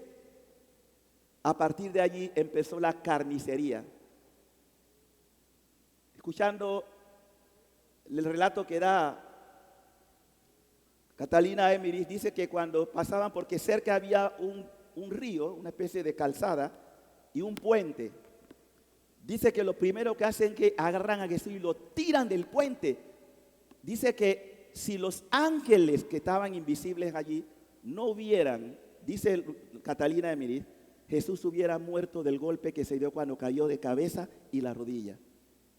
A partir de allí empezó la carnicería. Escuchando el relato que da Catalina Emmerich, dice que cuando pasaban, porque cerca había un río, una especie de calzada y un puente, dice que lo primero que hacen es que agarran a Jesús y lo tiran del puente. Dice que si los ángeles que estaban invisibles allí no hubieran, dice Catalina Emmerich, Jesús hubiera muerto del golpe que se dio cuando cayó de cabeza y la rodilla.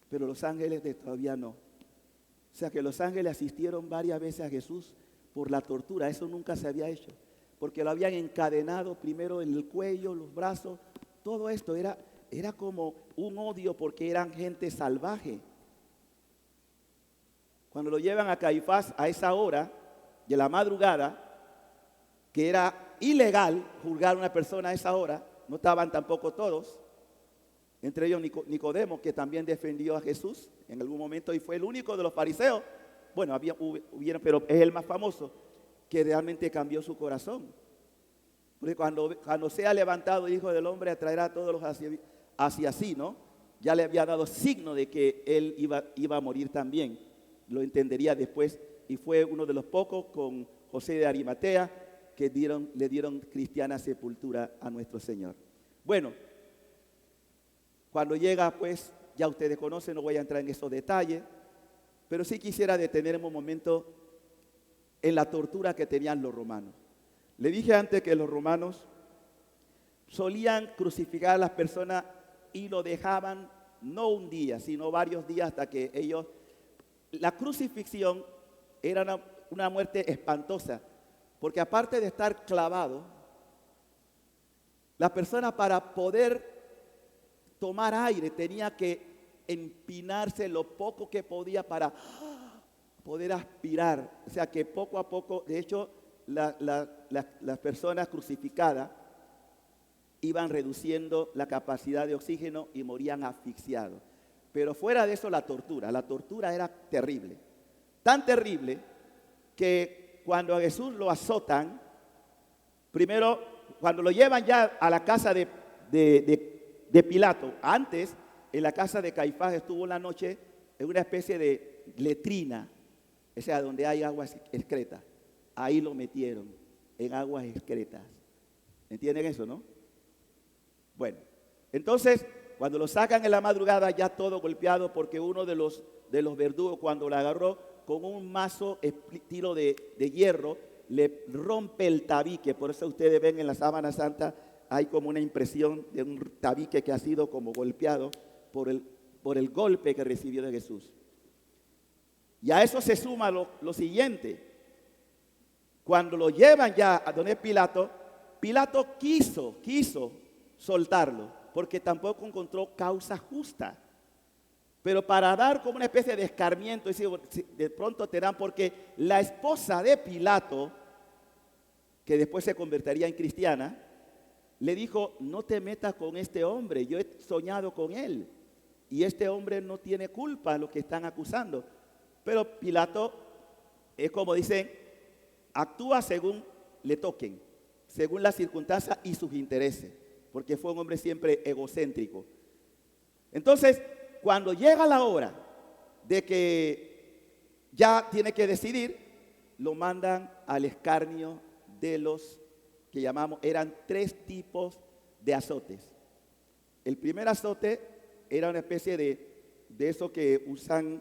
Pero los ángeles todavía no. O sea que los ángeles asistieron varias veces a Jesús por la tortura. Eso nunca se había hecho. Porque lo habían encadenado primero en el cuello, los brazos. Todo esto era como un odio porque eran gente salvaje. Cuando lo llevan a Caifás a esa hora de la madrugada, que era ilegal juzgar a una persona a esa hora, no estaban tampoco todos, entre ellos Nicodemo, que también defendió a Jesús en algún momento y fue el único de los fariseos, bueno, hubieron, pero es el más famoso, que realmente cambió su corazón. Porque cuando sea levantado el Hijo del Hombre, atraerá a todos los hacia sí, ¿no? Ya le había dado signo de que él iba a morir también. Lo entendería después y fue uno de los pocos con José de Arimatea que le dieron cristiana sepultura a nuestro Señor. Bueno, cuando llega, pues, ya ustedes conocen, no voy a entrar en esos detalles, pero sí quisiera detenerme un momento en la tortura que tenían los romanos. Le dije antes que los romanos solían crucificar a las personas y lo dejaban no un día, sino varios días hasta que ellos... La crucifixión era una muerte espantosa, porque aparte de estar clavado, la persona para poder tomar aire tenía que empinarse lo poco que podía para poder aspirar. O sea que poco a poco, de hecho, las personas crucificadas iban reduciendo la capacidad de oxígeno y morían asfixiados. Pero fuera de eso la tortura era terrible. Tan terrible que cuando a Jesús lo azotan, primero cuando lo llevan ya a la casa de Pilato, antes en la casa de Caifás estuvo una noche en una especie de letrina, o sea, donde hay aguas excretas. Ahí lo metieron, en aguas excretas. ¿Entienden eso, no? Bueno, entonces, cuando lo sacan en la madrugada, ya todo golpeado, porque uno de los verdugos, cuando lo agarró con un mazo estilo de hierro, le rompe el tabique. Por eso ustedes ven en la sábana santa, hay como una impresión de un tabique que ha sido como golpeado por el golpe que recibió de Jesús. Y a eso se suma lo siguiente. Cuando lo llevan ya a donde Pilato, Pilato quiso soltarlo, porque tampoco encontró causa justa. Pero para dar como una especie de escarmiento, de pronto te dan, porque la esposa de Pilato, que después se convertiría en cristiana, le dijo: no te metas con este hombre, yo he soñado con él, y este hombre no tiene culpa de lo que están acusando. Pero Pilato, es como dicen, actúa según le toquen, según las circunstancias y sus intereses, porque fue un hombre siempre egocéntrico. Entonces, cuando llega la hora de que ya tiene que decidir, lo mandan al escarnio de los que llamamos, eran 3 tipos de azotes. El primer azote era una especie de eso que usan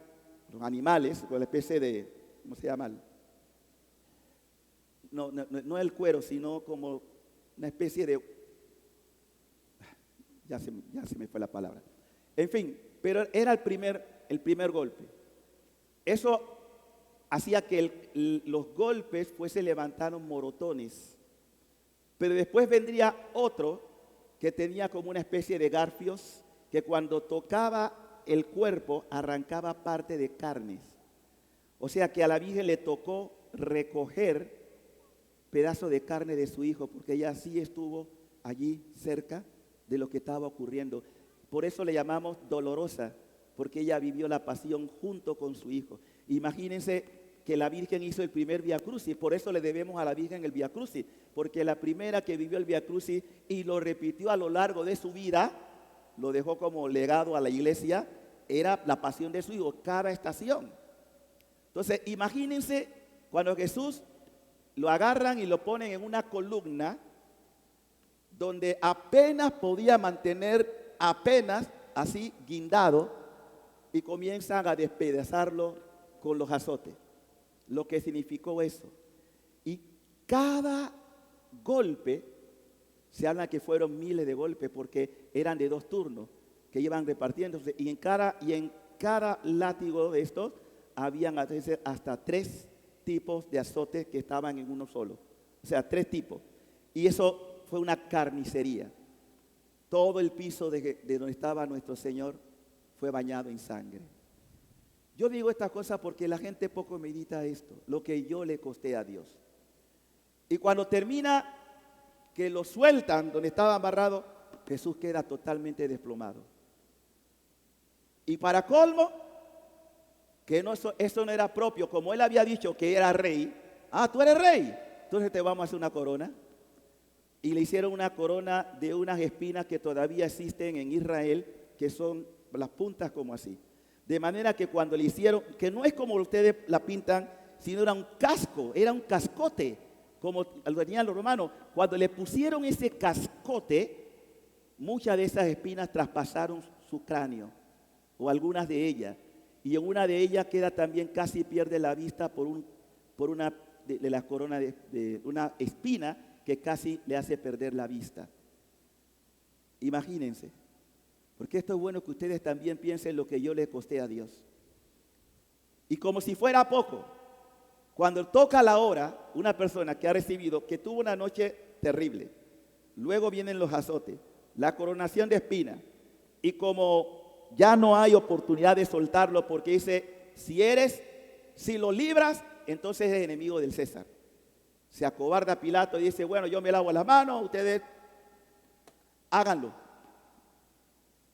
los animales, con la especie de, ¿cómo se llama? No el cuero, sino como una especie de, ya se me fue la palabra. En fin, pero era el primer golpe. Eso hacía que los golpes se levantaron morotones. Pero después vendría otro que tenía como una especie de garfios, que cuando tocaba el cuerpo arrancaba parte de carnes. O sea que a la Virgen le tocó recoger pedazos de carne de su hijo, porque ella sí estuvo allí cerca de lo que estaba ocurriendo. Por eso le llamamos dolorosa, porque ella vivió la pasión junto con su hijo. Imagínense que la Virgen hizo el primer Vía Crucis. Por eso le debemos a la Virgen el Vía Crucis, porque la primera que vivió el Vía Crucis y lo repitió a lo largo de su vida, lo dejó como legado a la iglesia, era la pasión de su hijo, cada estación. Entonces, imagínense cuando Jesús lo agarran y lo ponen en una columna donde apenas podía mantener, apenas así guindado, y comienzan a despedazarlo con los azotes. Lo que significó eso. Y cada golpe, se habla que fueron miles de golpes porque eran de 2 turnos que iban repartiéndose, y en cada látigo de estos habían a veces hasta 3 tipos de azotes que estaban en uno solo. O sea, 3 tipos. Y eso fue una carnicería. Todo el piso de donde estaba nuestro Señor fue bañado en sangre. Yo digo estas cosas porque la gente poco medita esto, lo que yo le costé a Dios. Y cuando termina que lo sueltan donde estaba amarrado, Jesús queda totalmente desplomado. Y para colmo, que no, eso no era propio, como él había dicho que era rey. Ah, tú eres rey, entonces te vamos a hacer una corona. Y le hicieron una corona de unas espinas que todavía existen en Israel, que son las puntas como así. De manera que cuando le hicieron, que no es como ustedes la pintan, sino era un casco, era un cascote, como lo tenían los romanos. Cuando le pusieron ese cascote, muchas de esas espinas traspasaron su cráneo, o algunas de ellas. Y en una de ellas queda también, casi pierde la vista por una de las coronas de una espina que casi le hace perder la vista. Imagínense. Porque esto es bueno que ustedes también piensen lo que yo le costé a Dios. Y como si fuera poco, cuando toca la hora, una persona que ha recibido, que tuvo una noche terrible, luego vienen los azotes, la coronación de espinas, y como ya no hay oportunidad de soltarlo, porque dice, si lo libras, entonces es enemigo del César. Se acobarda Pilato y dice, bueno, yo me lavo las manos, ustedes háganlo.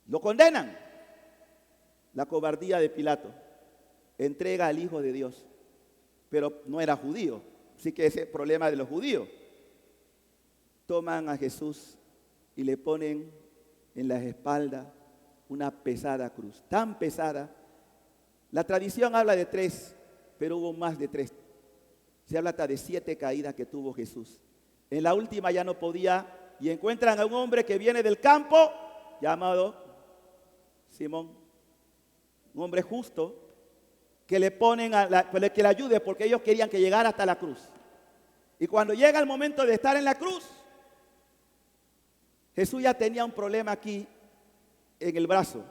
Lo condenan. La cobardía de Pilato. Entrega al Hijo de Dios. Pero no era judío. Así que ese es el problema de los judíos. Toman a Jesús y le ponen en las espaldas una pesada cruz. Tan pesada. La tradición habla de 3, pero hubo más de 3. Se habla hasta de 7 caídas que tuvo Jesús. En la última ya no podía, y encuentran a un hombre que viene del campo, llamado Simón, un hombre justo, que le ponen que le ayude, porque ellos querían que llegara hasta la cruz. Y cuando llega el momento de estar en la cruz, Jesús ya tenía un problema aquí en el brazo,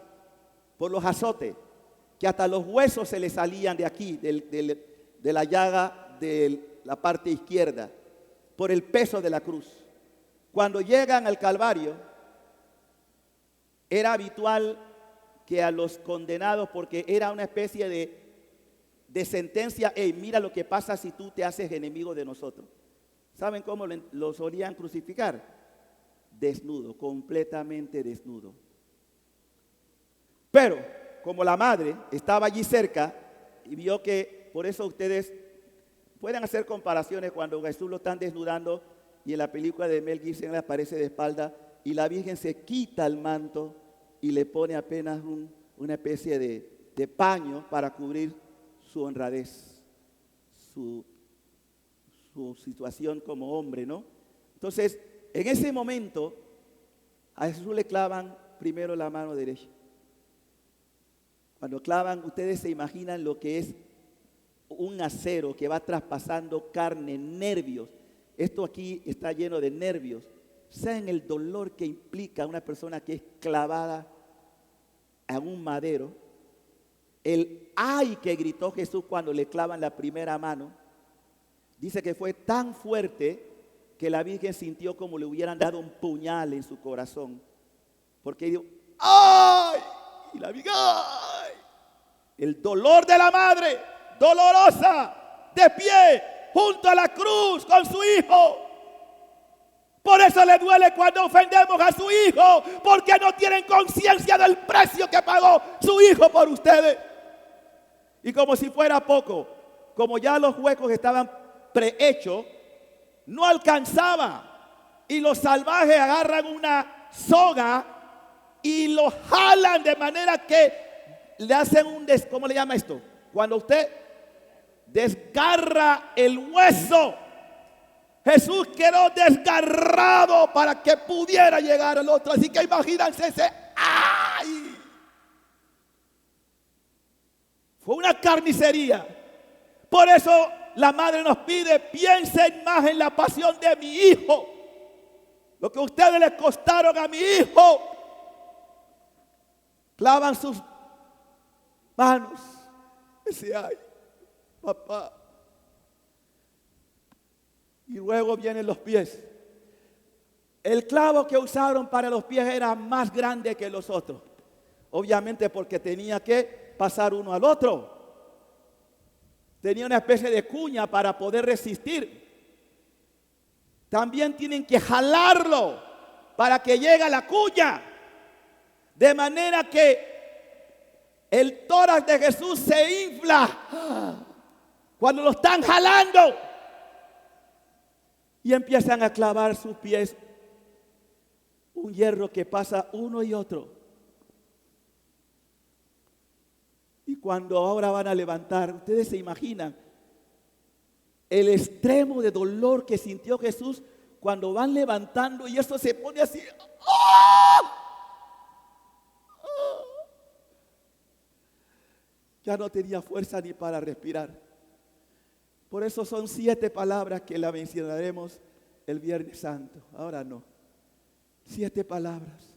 por los azotes, que hasta los huesos se le salían de aquí, de la llaga de la parte izquierda, por el peso de la cruz. Cuando llegan al Calvario, era habitual que a los condenados, porque era una especie de sentencia, hey, mira lo que pasa si tú te haces enemigo de nosotros. ¿Saben cómo lo solían crucificar? Desnudo, completamente desnudo. Pero, como la madre estaba allí cerca y vio que, por eso ustedes pueden hacer comparaciones cuando Jesús lo están desnudando y en la película de Mel Gibson le aparece de espalda y la Virgen se quita el manto y le pone apenas una especie de paño para cubrir su honradez, su situación como hombre, ¿no? Entonces, en ese momento, a Jesús le clavan primero la mano derecha. Cuando clavan, ustedes se imaginan lo que es un acero que va traspasando carne, nervios. Esto aquí está lleno de nervios. ¿Saben el dolor que implica una persona que es clavada a un madero? El ay que gritó Jesús cuando le clavan la primera mano, dice que fue tan fuerte que la Virgen sintió como le hubieran dado un puñal en su corazón. Porque dijo, ¡ay! Y la Virgen, ¡ay! El dolor de la madre, dolorosa, de pie, junto a la cruz con su hijo. Por eso le duele cuando ofendemos a su hijo, porque no tienen conciencia del precio que pagó su hijo por ustedes. Y como si fuera poco, como ya los huecos estaban prehechos, no alcanzaba. Y los salvajes agarran una soga y lo jalan de manera que le hacen ¿cómo le llama esto? Cuando usted desgarra el hueso. Jesús quedó desgarrado para que pudiera llegar al otro. Así que imagínense ese ¡ay! Fue una carnicería. Por eso la madre nos pide: piensen más en la pasión de mi hijo. Lo que ustedes le costaron a mi hijo. Clavan sus manos. Dice: ay, papá. Y luego vienen los pies. El clavo que usaron para los pies era más grande que los otros. Obviamente porque tenía que pasar uno al otro. Tenía una especie de cuña para poder resistir. También tienen que jalarlo para que llegue a la cuña. De manera que el tórax de Jesús se infla cuando lo están jalando. Y empiezan a clavar sus pies. Un hierro que pasa uno y otro. Y cuando ahora van a levantar, ustedes se imaginan el extremo de dolor que sintió Jesús cuando van levantando y esto se pone así. ¡Oh! ¡Oh! Ya no tenía fuerza ni para respirar. Por eso son 7 palabras que la mencionaremos el Viernes Santo. Ahora no. 7 palabras.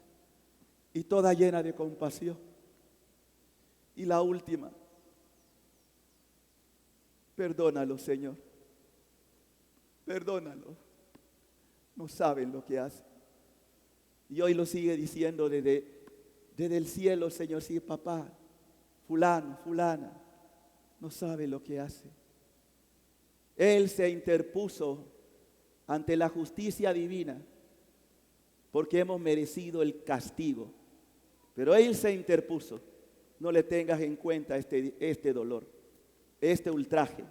Y toda llena de compasión. Y la última: perdónalo, Señor. Perdónalo. No saben lo que hacen. Y hoy lo sigue diciendo desde el cielo, Señor. Sí, papá, fulano, fulana, no sabe lo que hace. Él se interpuso ante la justicia divina porque hemos merecido el castigo. Pero Él se interpuso. No le tengas en cuenta este dolor, este ultraje.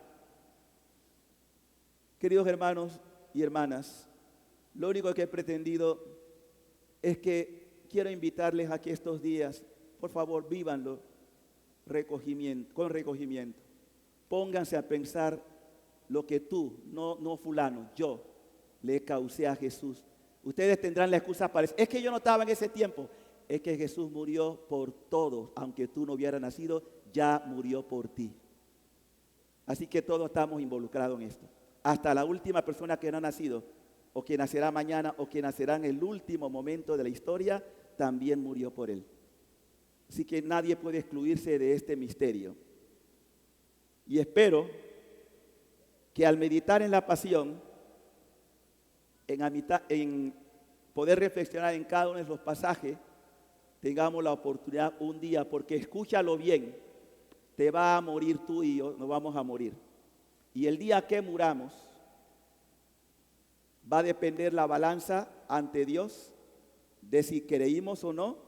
Queridos hermanos y hermanas, lo único que he pretendido es que quiero invitarles a que estos días, por favor, vívanlo con recogimiento. Pónganse a pensar lo que tú, no fulano, yo le causé a Jesús. Ustedes tendrán la excusa para decir: es que yo no estaba en ese tiempo. Es que Jesús murió por todos, aunque tú no hubieras nacido, ya murió por ti. Así que todos estamos involucrados en esto. Hasta la última persona que no ha nacido, o que nacerá mañana, o que nacerá en el último momento de la historia, también murió por él. Así que nadie puede excluirse de este misterio. Y espero que al meditar en la pasión, en poder reflexionar en cada uno de los pasajes, tengamos la oportunidad un día, porque escúchalo bien, te va a morir tú y yo, nos vamos a morir. Y el día que muramos, va a depender la balanza ante Dios de si creímos o no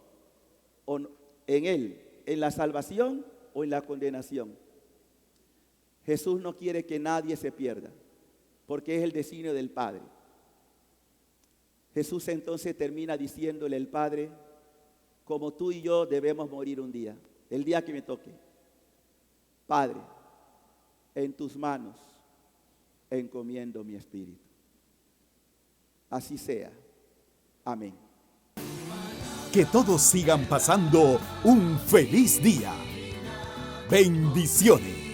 en Él, en la salvación o en la condenación. Jesús no quiere que nadie se pierda, porque es el designio del Padre. Jesús entonces termina diciéndole al Padre: como tú y yo debemos morir un día, el día que me toque. Padre, en tus manos encomiendo mi espíritu. Así sea. Amén. Que todos sigan pasando un feliz día. Bendiciones.